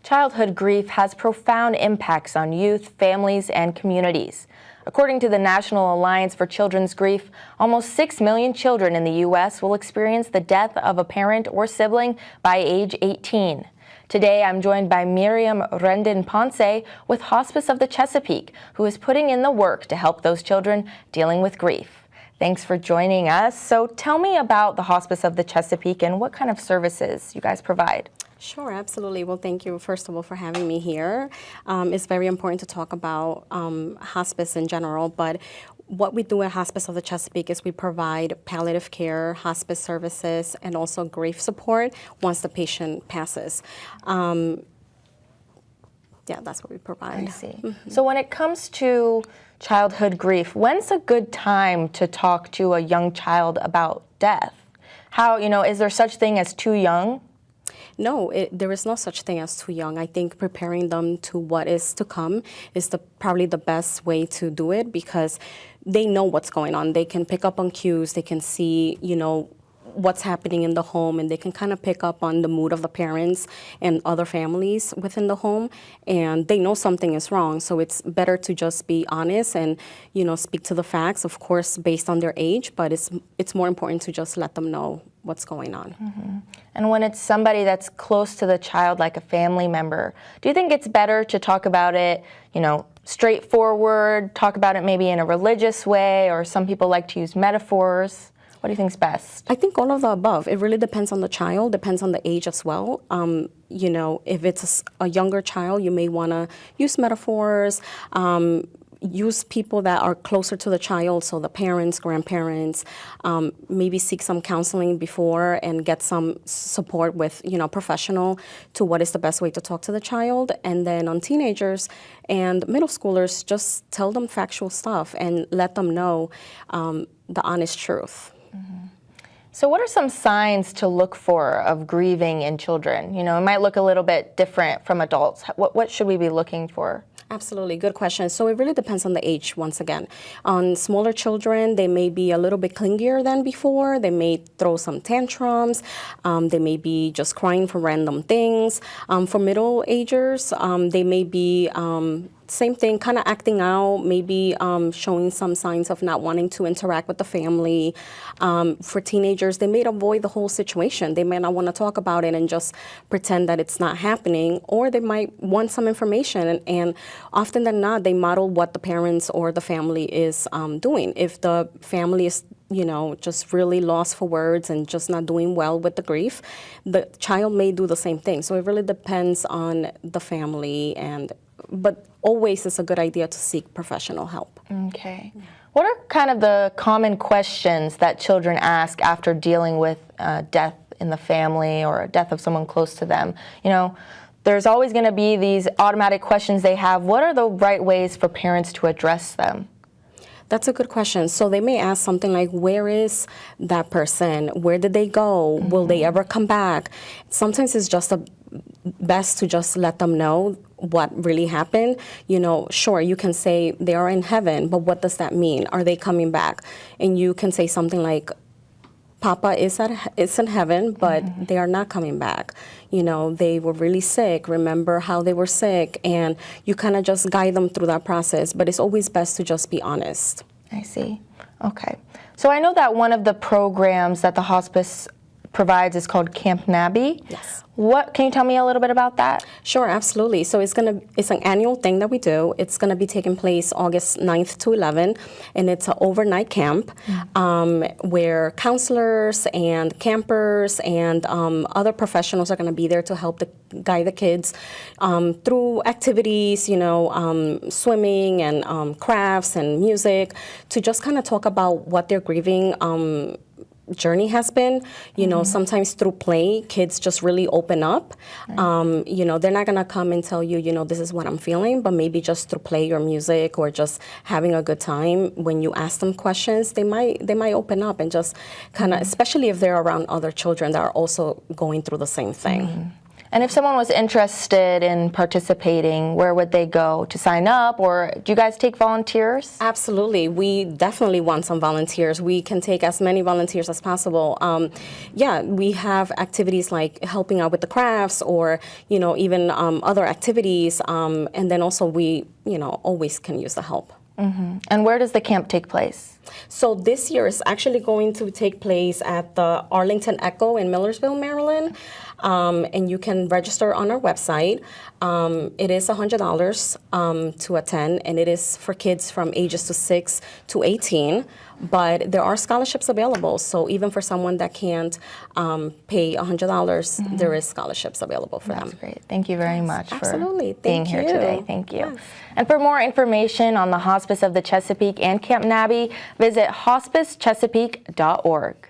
Childhood grief has profound impacts on youth, families, and communities. According to the National Alliance for Children's Grief, almost 6 million children in the U.S. will experience the death of a parent or sibling by age 18. Today, I'm joined by Miriam Rendon-Ponce with Hospice of the Chesapeake, who is putting in the work to help those children dealing with grief. Thanks for joining us. So tell me about the Hospice of the Chesapeake and what kind of services you guys provide. Sure, absolutely. Well, thank you, first of all, for having me here. It's very important to talk about hospice in general, but what we do at Hospice of the Chesapeake is we provide palliative care, hospice services, and also grief support once the patient passes. Yeah, that's what we provide. I see. Mm-hmm. So when it comes to childhood grief, when's a good time to talk to a young child about death? How, is there such thing as too young? No, there is no such thing as too young. I think preparing them to what is to come is probably the best way to do it, because they know what's going on. They can pick up on cues. They can see, what's happening in the home, and they can kind of pick up on the mood of the parents and other families within the home, and they know something is wrong. So it's better to just be honest and, speak to the facts, of course, based on their age, but it's more important to just let them know what's going on. Mm-hmm. And when it's somebody that's close to the child, like a family member, do you think it's better to talk about it, straightforward, talk about it maybe in a religious way, or some people like to use metaphors? What do you think is best? I think all of the above. It really depends on the child, depends on the age as well. If it's a younger child, you may want to use metaphors, use people that are closer to the child, so the parents, grandparents, maybe seek some counseling before and get some support with, professional to what is the best way to talk to the child. And then on teenagers and middle schoolers, just tell them factual stuff and let them know the honest truth. Mm-hmm. So what are some signs to look for of grieving in children? It might look a little bit different from adults. What should we be looking for? Absolutely, good question. So it really depends on the age, once again. On smaller children, they may be a little bit clingier than before. They may throw some tantrums. They may be just crying for random things. For middle agers, they may be same thing, kind of acting out, maybe showing some signs of not wanting to interact with the family. For teenagers, they may avoid the whole situation. They may not want to talk about it and just pretend that it's not happening, or they might want some information, and often than not, they model what the parents or the family is doing. If the family is just really lost for words and just not doing well with the grief, the child may do the same thing. So it really depends on the family, but always it's a good idea to seek professional help. Okay. What are kind of the common questions that children ask after dealing with death in the family or a death of someone close to them? There's always going to be these automatic questions they have. What are the right ways for parents to address them? That's a good question. So they may ask something like, where is that person? Where did they go? Mm-hmm. Will they ever come back? Sometimes it's just best to just let them know what really happened. Sure, you can say they are in heaven, but what does that mean? Are they coming back? And you can say something like, Papa is in heaven, but mm-hmm. they are not coming back. They were really sick. Remember how they were sick, and you kind of just guide them through that process. But it's always best to just be honest. I see. Okay. So I know that one of the programs that the hospice provides is called Camp Nabi. Yes. Can you tell me a little bit about that? Sure, absolutely. So it's an annual thing that we do. It's going to be taking place August 9th to 11th, and it's an overnight camp where counselors and campers and other professionals are going to be there to help guide the kids through activities, swimming and crafts and music, to just kind of talk about what they're grieving journey has been. Mm-hmm. Sometimes through play, kids just really open up. Right. They're not going to come and tell you, this is what I'm feeling, but maybe just through play or music or just having a good time, when you ask them questions, they might open up and just kind of, especially if they're around other children that are also going through the same thing. Mm-hmm. And if someone was interested in participating, where would they go to sign up, or do you guys take volunteers? Absolutely. We definitely want some volunteers. We can take as many volunteers as possible. Yeah, we have activities like helping out with the crafts or, even other activities. And then also we, always can use the help. Mm-hmm. And where does the camp take place? So this year is actually going to take place at the Arlington Echo in Millersville, Maryland. And you can register on our website. It is $100 to attend, and it is for kids from ages to 6 to 18. But there are scholarships available, so even for someone that can't pay $100, there is scholarships available for them. That's great. Thank you very much Absolutely. for being Thank here you. today. Thank you. Yes. And for more information on the Hospice of the Chesapeake and Camp Nabi, visit hospicechesapeake.org.